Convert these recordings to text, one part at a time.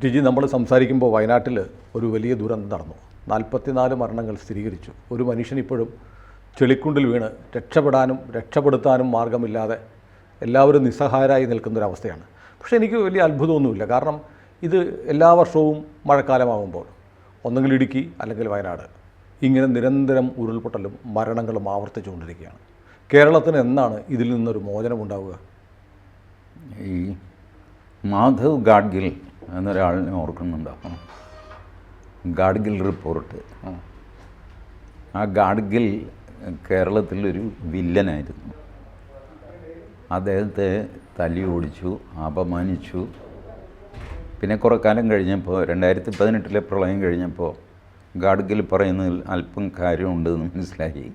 ജിജി, നമ്മൾ സംസാരിക്കുമ്പോൾ വയനാട്ടിൽ ഒരു വലിയ ദുരന്തം നടന്നു. 44 മരണങ്ങൾ സ്ഥിരീകരിച്ചു. ഒരു മനുഷ്യൻ ഇപ്പോഴും ചെളിക്കുണ്ടിൽ വീണ് രക്ഷപ്പെടുത്താനും മാർഗമില്ലാതെ എല്ലാവരും നിസ്സഹായരായി നിൽക്കുന്നൊരവസ്ഥയാണ്. പക്ഷേ എനിക്ക് വലിയ അത്ഭുതമൊന്നുമില്ല. കാരണം ഇത് എല്ലാ വർഷവും മഴക്കാലമാകുമ്പോൾ ഒന്നെങ്കിൽ ഇടുക്കി അല്ലെങ്കിൽ വയനാട് ഇങ്ങനെ നിരന്തരം ഉരുൾപൊട്ടലും മരണങ്ങളും ആവർത്തിച്ചുകൊണ്ടിരിക്കുകയാണ്. കേരളത്തിന് എന്നാണ് ഇതിൽ നിന്നൊരു മോചനമുണ്ടാവുക? ഈ മാധവ് ഗാഡ്ഗിൽ എന്നൊരാളിനെ ഓർക്കുന്നുണ്ടാവും. ഗാഡ്ഗിൽ റിപ്പോർട്ട്. ആ ഗാഡ്ഗിൽ കേരളത്തിലൊരു വില്ലനായിരുന്നു. അദ്ദേഹത്തെ തല്ലി ഓടിച്ചു, അപമാനിച്ചു. പിന്നെ കുറേ കാലം കഴിഞ്ഞപ്പോൾ 2018 പ്രളയം കഴിഞ്ഞപ്പോൾ ഗാഡ്ഗിൽ പറയുന്നതിൽ അല്പം കാര്യമുണ്ടെന്ന് മനസ്സിലായി.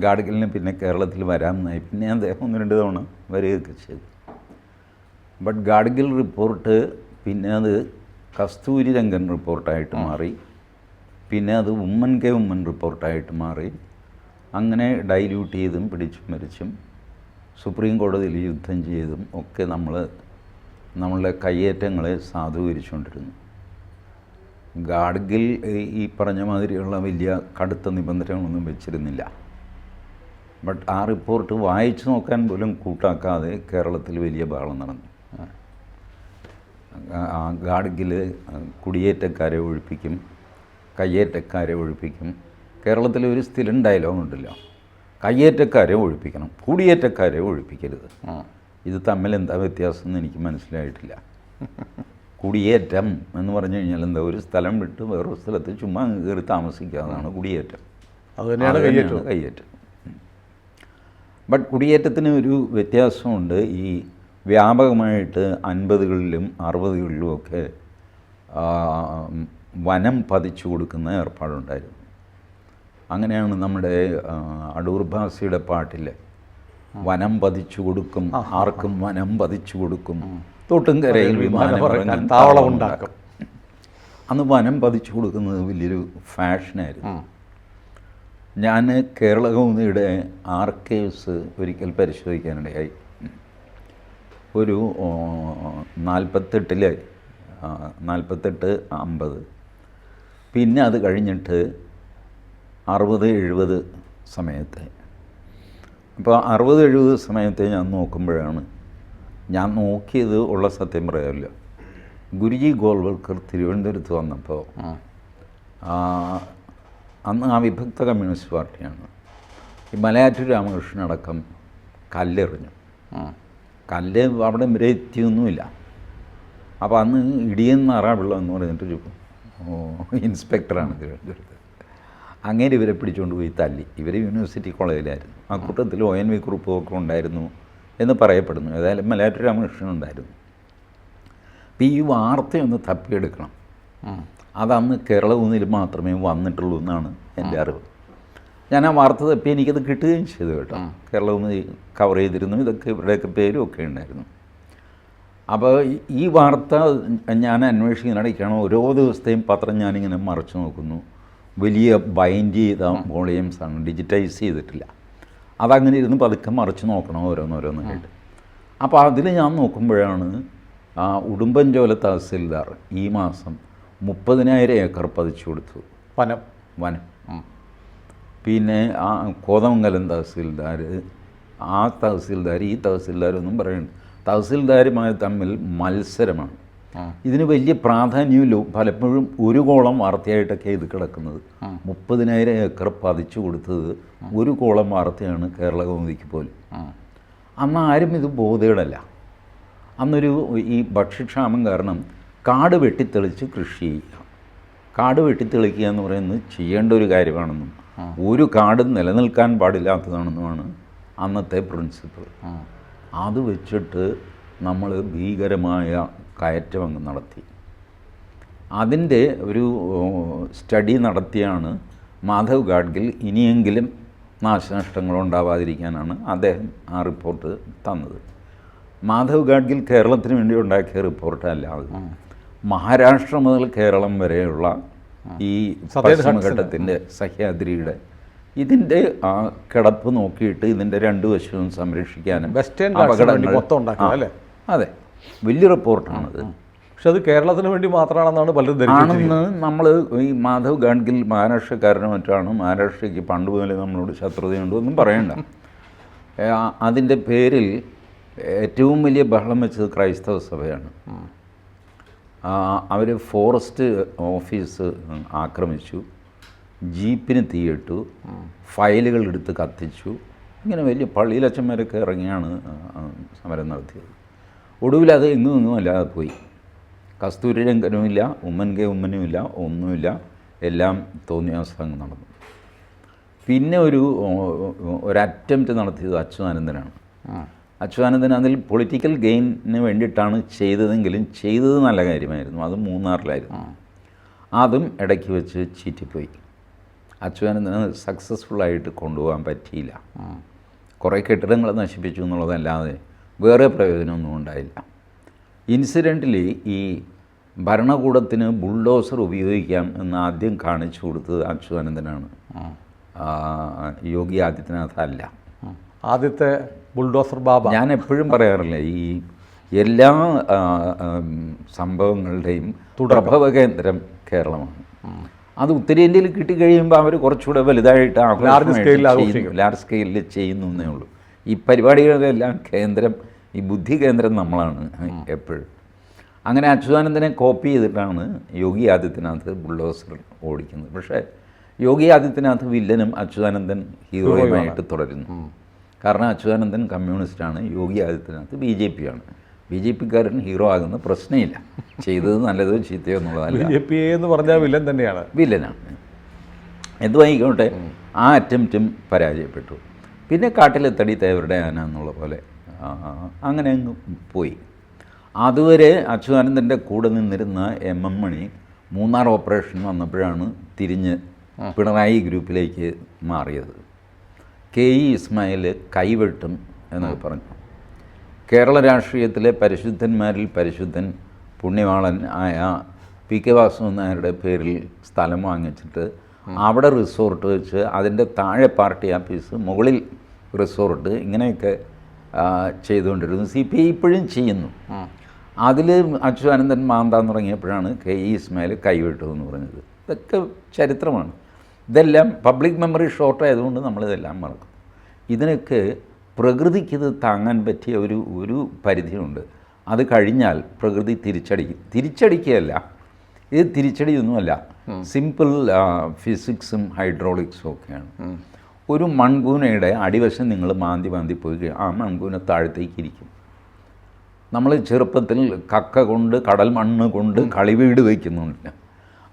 ഗാഡ്ഗിലിന് പിന്നെ കേരളത്തിൽ വരാമെന്നായി. പിന്നെ അദ്ദേഹം 1-2 തവണ വരികയൊക്കെ ചെയ്തു. ബട്ട് ഗാഡ്ഗിൽ റിപ്പോർട്ട് പിന്നെ അത് കസ്തൂരി രംഗൻ റിപ്പോർട്ടായിട്ട് മാറി. പിന്നെ അത് വുമൻ കെ വുമൻ റിപ്പോർട്ടായിട്ട് മാറി. അങ്ങനെ ഡൈല്യൂട്ട് ചെയ്തും പിടിച്ചും മരിച്ചും സുപ്രീം കോടതിയിൽ യുദ്ധം ചെയ്തും ഒക്കെ നമ്മളുടെ കയ്യേറ്റങ്ങളെ സാധൂകരിച്ചുകൊണ്ടിരുന്നു. ഗാഡ്ഗിൽ ഈ പറഞ്ഞ മാതിരിയുള്ള വലിയ കടുത്ത നിബന്ധനകളൊന്നും വെച്ചിരുന്നില്ല. ബട്ട് ആ റിപ്പോർട്ട് വായിച്ചു നോക്കാൻ പോലും കൂട്ടാക്കാതെ കേരളത്തിൽ വലിയ ബഹളം നടന്നു. ഗാഡ്ഗിൽ കുടിയേറ്റക്കാരെ ഒഴിപ്പിക്കും, കയ്യേറ്റക്കാരെ ഒഴിപ്പിക്കും. കേരളത്തിലെ ഒരു സ്ഥിരം ഡയലോഗ് ഉണ്ടല്ലോ, കയ്യേറ്റക്കാരെ ഒഴിപ്പിക്കണം, കുടിയേറ്റക്കാരെ ഒഴിപ്പിക്കരുത്. ഇത് തമ്മിൽ എന്താ വ്യത്യാസം എന്ന് എനിക്ക് മനസ്സിലായിട്ടില്ല. കുടിയേറ്റം എന്ന് പറഞ്ഞു കഴിഞ്ഞാൽ എന്താ, ഒരു സ്ഥലം വിട്ട് വേറൊരു സ്ഥലത്ത് ചുമ്മാ കയറി താമസിക്കാതാണ് കുടിയേറ്റം. അത് തന്നെയാണ് കയ്യേറ്റം. ബട്ട് കുടിയേറ്റത്തിന് ഒരു വ്യത്യാസമുണ്ട്. ഈ വ്യാപകമായിട്ട് 50കളിലും 60കളിലും ഒക്കെ വനം പതിച്ചു കൊടുക്കുന്ന ഏർപ്പാടുണ്ടായിരുന്നു. അങ്ങനെയാണ് നമ്മുടെ അടൂർ ഭാസിയുടെ പാട്ടിലെ വനം പതിച്ചു കൊടുക്കും, ആർക്കും വനം പതിച്ചു കൊടുക്കും, തൊട്ടുംകരയിൽ വിമാനം താവളമുണ്ടാക്കും. അന്ന് വനം പതിച്ചു കൊടുക്കുന്നത് വലിയൊരു ഫാഷനായിരുന്നു. ഞാൻ കേരളകൗമുദിയുടെ ആർക്കൈവ്സ് ഒരിക്കൽ പരിശോധിക്കാനിടയായി. ഒരു 48, 50, പിന്നെ അത് കഴിഞ്ഞിട്ട് 60, 70 സമയത്തെ. അപ്പോൾ 60, 70 സമയത്തെ ഞാൻ നോക്കുമ്പോഴാണ് ഞാൻ നോക്കിയത് ഉള്ള സത്യം പറയാമല്ലോ. ഗുരുജി ഗോൾവൽക്കർ തിരുവനന്തപുരത്ത് വന്നപ്പോൾ അന്ന് ആ വിഭക്ത കമ്മ്യൂണിസ്റ്റ് പാർട്ടിയാണ്. ഈ മലയാറ്റൂർ രാമകൃഷ്ണൻ അടക്കം കല്ലെറിഞ്ഞു. കല്ല് അവിടെ വരെ എത്തിയൊന്നുമില്ല. അപ്പോൾ അന്ന് ഇടിയൻ നാറാപിള്ള എന്ന് പറഞ്ഞിട്ടൊരു ഇൻസ്പെക്ടറാണ് തിരുവനന്തപുരത്ത്. അങ്ങനെ ഇവരെ പിടിച്ചുകൊണ്ട് പോയി തല്ലി. ഇവർ യൂണിവേഴ്സിറ്റി കോളേജിലായിരുന്നു. ആ കൂട്ടത്തിൽ ONV കുറുപ്പും ഒക്കെ ഉണ്ടായിരുന്നു എന്ന് പറയപ്പെടുന്നു. ഏതായാലും മലയാറ്റൂർ രാമകൃഷ്ണൻ ഉണ്ടായിരുന്നു. അപ്പോൾ ഈ വാർത്തയൊന്ന് തപ്പിയെടുക്കണം. അതന്ന് കേരളകൗമുദിയിൽ മാത്രമേ വന്നിട്ടുള്ളൂ എന്നാണ് എൻ്റെ അറിവ്. ഞാൻ ആ വാർത്ത തപ്പി എനിക്കത് കിട്ടുകയും ചെയ്തു കേട്ടോ. കേരളകൗമുദി കവർ ചെയ്തിരുന്നു. ഇതൊക്കെ ഇവരുടെയൊക്കെ പേരും ഒക്കെ ഉണ്ടായിരുന്നു. അപ്പോൾ ഈ വാർത്ത ഞാൻ അന്വേഷിക്കാനിടയ്ക്കാണ് ഓരോ ദിവസത്തെയും പത്രം ഞാനിങ്ങനെ മറച്ചു നോക്കുന്നു. വലിയ ബൈൻഡ് ചെയ്ത വോളിയംസാണ്, ഡിജിറ്റൈസ് ചെയ്തിട്ടില്ല. അതങ്ങനെ ഇരുന്ന് പതുക്കെ മറിച്ച് നോക്കണം ഓരോന്നോരോന്നായിട്ട്. അപ്പോൾ അതിൽ ഞാൻ നോക്കുമ്പോഴാണ് ഉടുമ്പൻചോല തഹസിൽദാർ ഈ മാസം 30,000 ഏക്കർ പതിച്ചു കൊടുത്തു. വനം. പിന്നെ ആ കോതമംഗലം തഹസിൽദാർ, ആ തഹസിൽദാർ ഈ തഹസിൽദാരൊന്നും പറയുന്നുണ്ട്. തഹസിൽദാരുമായി തമ്മിൽ മത്സരമാണ്. ഇതിന് വലിയ പ്രാധാന്യമില്ല. പലപ്പോഴും ഒരു കോളം വാർത്തയായിട്ടൊക്കെ ഇത് കിടക്കുന്നത്. 30,000 ഏക്കർ പതിച്ചു കൊടുത്തത് ഒരു കോളം വാർത്തയാണ് കേരളകൗമുദിക്ക് പോലും. അന്ന് ആരും ഇത് ബോധേടല്ല. അന്നൊരു ഈ ഭക്ഷ്യക്ഷാമം കാരണം കാട് വെട്ടിത്തെളിച്ച് കൃഷി ചെയ്യുക. കാട് വെട്ടിത്തെളിക്കുക എന്ന് പറയുന്നത് ചെയ്യേണ്ട ഒരു കാര്യമാണെന്നും ഒരു കാടും നിലനിൽക്കാൻ പാടില്ലാത്തതാണെന്നുമാണ് അന്നത്തെ പ്രിൻസിപ്പിൾ. അത് വെച്ചിട്ട് നമ്മൾ ഭീകരമായ കയറ്റം അങ്ങ് നടത്തി. അതിൻ്റെ ഒരു സ്റ്റഡി നടത്തിയാണ് മാധവ് ഗാഡ്ഗിൽ ഇനിയെങ്കിലും നാശനഷ്ടങ്ങളുണ്ടാവാതിരിക്കാനാണ് അദ്ദേഹം ആ റിപ്പോർട്ട് തന്നത്. മാധവ് ഗാഡ്ഗിൽ കേരളത്തിന് വേണ്ടി ഉണ്ടാക്കിയ റിപ്പോർട്ടല്ലാതെ മഹാരാഷ്ട്ര മുതൽ കേരളം വരെയുള്ള ഈ പശ്ചിമഘട്ടത്തിൻ്റെ സഹ്യാദ്രിയുടെ ഇതിൻ്റെ ആ കിടപ്പ് നോക്കിയിട്ട് ഇതിൻ്റെ 2 വശവും സംരക്ഷിക്കാനും അപകടങ്ങൾ അതെ, വലിയ റിപ്പോർട്ടാണത്. പക്ഷെ അത് കേരളത്തിന് വേണ്ടി മാത്രമാണെന്നാണ് പലരും ധരിച്ചിരിക്കുന്നത്. ആണെന്ന് നമ്മൾ ഈ മാധവ് ഗാഡ്ഗിൽ മഹാരാഷ്ട്രക്കാരനും മറ്റാണ്, മഹാരാഷ്ട്രയ്ക്ക് പണ്ട് മുതലേ നമ്മളോട് ശത്രുതയുണ്ട് ഒന്നും പറയണ്ട. അതിൻ്റെ പേരിൽ ഏറ്റവും വലിയ ബഹളം വെച്ചത് ക്രൈസ്തവ സഭയാണ്. അവർ ഫോറസ്റ്റ് ഓഫീസ് ആക്രമിച്ചു, ജീപ്പിന് തീയിട്ടു, ഫയലുകൾ എടുത്ത് കത്തിച്ചു. ഇങ്ങനെ വലിയ പള്ളിയിലച്ചന്മാരൊക്കെ ഇറങ്ങിയാണ് സമരം നടത്തിയത്. ഒടുവിൽ അത് എങ്ങും അല്ലാതെ പോയി. കസ്തൂരി രംഗനുമില്ല, ഉമ്മനുമില്ല, ഒന്നുമില്ല, എല്ലാം തോന്നിയാസംഗം നടന്നു. പിന്നെ ഒരു അറ്റംപ്റ്റ് നടത്തിയത് അച്യുതാനന്ദനാണ്. അച്യുതാനന്ദൻ അതിൽ പൊളിറ്റിക്കൽ ഗെയിനിന് വേണ്ടിയിട്ടാണ് ചെയ്തതെങ്കിലും ചെയ്തത് നല്ല കാര്യമായിരുന്നു. അത് മൂന്നാറിലായിരുന്നു. അതും ഇടയ്ക്ക് വെച്ച് ചീറ്റിപ്പോയി. അച്യുതാനന്ദന് സക്സസ്ഫുള്ളായിട്ട് കൊണ്ടുപോകാൻ പറ്റിയില്ല. കുറേ കെട്ടിടങ്ങൾ നശിപ്പിച്ചു എന്നുള്ളതല്ലാതെ വേറെ പ്രയോജനമൊന്നും ഉണ്ടായില്ല. ഇൻസിഡൻ്റലി ഈ ഭരണകൂടത്തിന് ബുൾഡോസർ ഉപയോഗിക്കാം എന്ന് ആദ്യം കാണിച്ചു കൊടുത്തത് അച്യുതാനന്ദനാണ്, യോഗി ആദിത്യനാഥ് അല്ല. ആദ്യത്തെ ബുൾഡോസർ ബാബ. ഞാൻ എപ്പോഴും പറയാറില്ല, ഈ എല്ലാ സംഭവങ്ങളുടെയും പ്രഭവ കേന്ദ്രം കേരളമാണ്. അത് ഉത്തരേന്ത്യയിൽ കിട്ടിക്കഴിയുമ്പോൾ അവർ കുറച്ചുകൂടെ വലുതായിട്ട് ലാർജ് സ്കെയിലിൽ ചെയ്യുന്നു എന്നേ ഉള്ളൂ. ഈ പരിപാടികളുടെല്ലാം കേന്ദ്രം, ഈ ബുദ്ധി കേന്ദ്രം നമ്മളാണ് എപ്പോഴും. അങ്ങനെ അച്യുതാനന്ദനെ കോപ്പി ചെയ്തിട്ടാണ് യോഗി ആദിത്യനാഥ് ബുൾഡോസർ ഓടിക്കുന്നത്. പക്ഷേ യോഗി ആദിത്യനാഥ് വില്ലനും അച്യുതാനന്ദൻ ഹീറോയുമായിട്ട് തുടരുന്നു. കാരണം അച്യുതാനന്ദൻ കമ്മ്യൂണിസ്റ്റാണ്, യോഗി ആദിത്യനാഥ് BJP ആണ്. BJPക്കാരൻ ഹീറോ ആകുന്ന പ്രശ്നമില്ല. ചെയ്തത് നല്ലതോ ചീത്തയോ എന്നുള്ളതല്ല. BJP എന്ന് പറഞ്ഞാൽ വില്ലൻ തന്നെയാണ്, വില്ലനാണ്. എന്തുവായിക്കോട്ടെ, ആ അറ്റംപ്റ്റും പരാജയപ്പെട്ടു. പിന്നെ കാട്ടിലെത്തടി തേവരുടെ ആന എന്നുള്ള പോലെ അങ്ങനെ അങ്ങ് പോയി. അതുവരെ അച്യുതാനന്ദൻ്റെ കൂടെ നിന്നിരുന്ന MM മണി മൂന്നാർ ഓപ്പറേഷൻ വന്നപ്പോഴാണ് തിരിഞ്ഞ് പിണറായി ഗ്രൂപ്പിലേക്ക് മാറിയത്. KE ഇസ്മായിൽ കൈവെട്ടും എന്നൊക്കെ പറഞ്ഞു. കേരള രാഷ്ട്രീയത്തിലെ പരിശുദ്ധന്മാരിൽ പരിശുദ്ധൻ പുണ്യവാളൻ ആയ PK വാസുദേവൻ നായരുടെ പേരിൽ സ്ഥലം വാങ്ങിച്ചിട്ട് അവിടെ റിസോർട്ട് വെച്ച് അതിൻ്റെ താഴെ പാർട്ടി ആഫീസ്, മുകളിൽ റിസോർട്ട്, ഇങ്ങനെയൊക്കെ ചെയ്തുകൊണ്ടിരുന്നു. CPI ഇപ്പോഴും ചെയ്യുന്നു. അതിൽ അച്യുതാനന്ദൻ മാന്താൻ തുടങ്ങിയപ്പോഴാണ് KE ഇസ്മായിൽ കൈവിട്ടു എന്ന് പറഞ്ഞത്. ഇതൊക്കെ ചരിത്രമാണ്. ഇതെല്ലാം പബ്ലിക് മെമ്മറി ഷോർട്ട് ആയതുകൊണ്ട് നമ്മളിതെല്ലാം മറക്കും. ഇതിനൊക്കെ പ്രകൃതിക്കിത് താങ്ങാൻ പറ്റിയ ഒരു പരിധിയുണ്ട്. അത് കഴിഞ്ഞാൽ പ്രകൃതി തിരിച്ചടിക്കുകയല്ല, ഇത് തിരിച്ചടിയൊന്നുമല്ല, സിമ്പിൾ ഫിസിക്സും ഹൈഡ്രോളിക്സും ഒക്കെയാണ്. ഒരു മൺകൂനയുടെ അടിവശം നിങ്ങൾ മാന്തി പോയി ആ മൺകൂന താഴത്തേക്ക് ഇരിക്കും. നമ്മൾ ചെറുപ്പത്തിൽ കക്ക കൊണ്ട്, കടൽ മണ്ണ് കൊണ്ട് കളിവീട് വയ്ക്കുന്നുണ്ട്.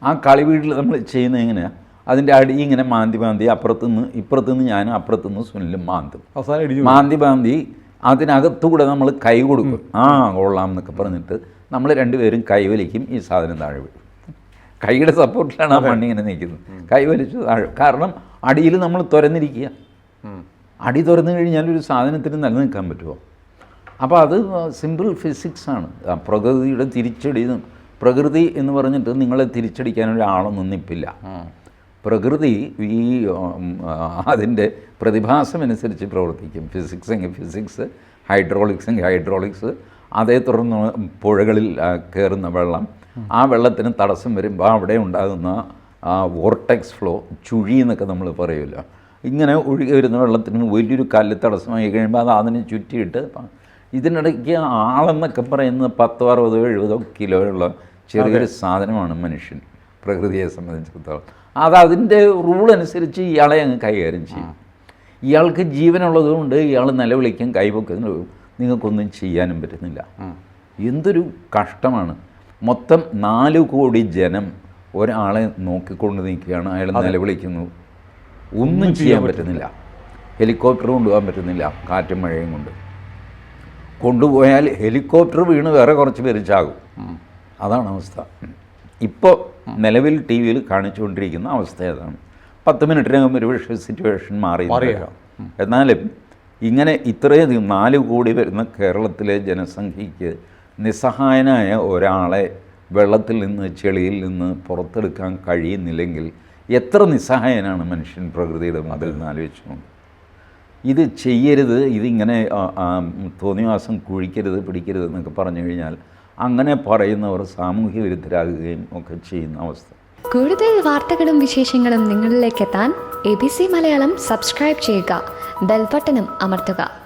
ആ കളിവീടിൽ നമ്മൾ ചെയ്യുന്നത് എങ്ങനെയാണ്? അതിൻ്റെ അടി ഇങ്ങനെ മാന്തി അപ്പുറത്തുനിന്ന് ഇപ്പുറത്തുനിന്ന് ഞാനും അപ്പുറത്തുനിന്ന് സുനിലും മാന്തി അതിനകത്തുകൂടെ നമ്മൾ കൈ കൊടുക്കും. കൊള്ളാം എന്നൊക്കെ പറഞ്ഞിട്ട് നമ്മൾ രണ്ടുപേരും കൈവലിക്കും. ഈ സാധനം താഴെ വീഴും. കൈയുടെ സപ്പോർട്ടിലാണ് ആ മണ്ണിങ്ങനെ നിൽക്കുന്നത്. കൈവലിച്ച് താഴെ. കാരണം അടിയിൽ നമ്മൾ തുറന്നിരിക്കുക. അടി തുറന്നു കഴിഞ്ഞാൽ ഒരു സാധനത്തിന് നിലനിൽക്കാൻ പറ്റുമോ? അപ്പോൾ അത് സിമ്പിൾ ഫിസിക്സാണ്. പ്രകൃതിയുടെ തിരിച്ചടി. പ്രകൃതി എന്ന് പറഞ്ഞിട്ട് നിങ്ങളെ തിരിച്ചടിക്കാനൊരാളൊന്നും നിൽപ്പില്ല. പ്രകൃതി ഈ അതിൻ്റെ പ്രതിഭാസമനുസരിച്ച് പ്രവർത്തിക്കും. ഫിസിക്സ് എങ്കിൽ ഫിസിക്സ്, ഹൈഡ്രോളിക്സ് എങ്കിൽ ഹൈഡ്രോളിക്സ്. അതേ തുടർന്ന് പുഴകളിൽ കയറുന്ന വെള്ളം, ആ വെള്ളത്തിന് തടസ്സം വരുമ്പോൾ അവിടെ ഉണ്ടാകുന്ന വോർട്ടെക്സ് ഫ്ലോ, ചുഴി എന്നൊക്കെ നമ്മൾ പറയുമല്ലോ, ഇങ്ങനെ ഒഴുകി വരുന്ന വെള്ളത്തിന് വലിയൊരു കല്ല് തടസ്സമായി കഴിയുമ്പോൾ അത് അതിനെ ചുറ്റിയിട്ട്, ഇതിനിടയ്ക്ക് ആളെന്നൊക്കെ പറയുന്നത് 10, 60, 70 കിലോയുള്ള ചെറിയൊരു സാധനമാണ് മനുഷ്യൻ പ്രകൃതിയെ സംബന്ധിച്ചിടത്തോളം. അതിൻ്റെ റൂൾ അനുസരിച്ച് ഇയാളെ അങ്ങ് കൈകാര്യം ചെയ്യും. ഇയാൾക്ക് ജീവനുള്ളതുകൊണ്ട് ഇയാൾ നിലവിളിക്കും, കൈവയ്ക്കുന്നു, നിങ്ങൾക്കൊന്നും ചെയ്യാനും പറ്റുന്നില്ല. എന്തൊരു കഷ്ടമാണ്. മൊത്തം 4 കോടി ജനം ഒരാളെ നോക്കിക്കൊണ്ട് നിൽക്കുകയാണ്. അയാൾ നിലവിളിക്കുന്നു, ഒന്നും ചെയ്യാൻ പറ്റുന്നില്ല. ഹെലികോപ്റ്റർ കൊണ്ടുപോകാൻ പറ്റുന്നില്ല, കാറ്റും മഴയും കൊണ്ട്. കൊണ്ടുപോയാൽ ഹെലികോപ്റ്റർ വീണ് വേറെ കുറച്ച് പേര് ചാകും. അതാണ് അവസ്ഥ. ഇപ്പോൾ നിലവിൽ TV-യിൽ കാണിച്ചുകൊണ്ടിരിക്കുന്ന അവസ്ഥ അതാണ്. 10 മിനിറ്റിനകം ഒരു സിറ്റുവേഷൻ മാറി. എന്നാലും ഇങ്ങനെ ഇത്രയധികം 4 കോടി വരുന്ന കേരളത്തിലെ ജനസംഖ്യയ്ക്ക് നിസ്സഹായനായ ഒരാളെ വെള്ളത്തിൽ നിന്ന്, ചെളിയിൽ നിന്ന് പുറത്തെടുക്കാൻ കഴിയുന്നില്ലെങ്കിൽ എത്ര നിസ്സഹായനാണ് മനുഷ്യൻ പ്രകൃതിയുടെ മുമ്പിൽ നിന്ന് ആലോചിച്ചു. ഇത് ചെയ്യരുത്, ഇതിങ്ങനെ തോന്നിവാസം കുഴിക്കരുത്, പിടിക്കരുത് എന്നൊക്കെ പറഞ്ഞു കഴിഞ്ഞാൽ അങ്ങനെ പറയുന്നവർ സാമൂഹ്യ വിരുദ്ധരാകുകയും ഒക്കെ ചെയ്യുന്ന അവസ്ഥ. കൂടുതൽ വാർത്തകളും വിശേഷങ്ങളും നിങ്ങളിലേക്ക് എത്താൻ ABC മലയാളം സബ്സ്ക്രൈബ് ചെയ്യുക, ബെൽബട്ടനും അമർത്തുക.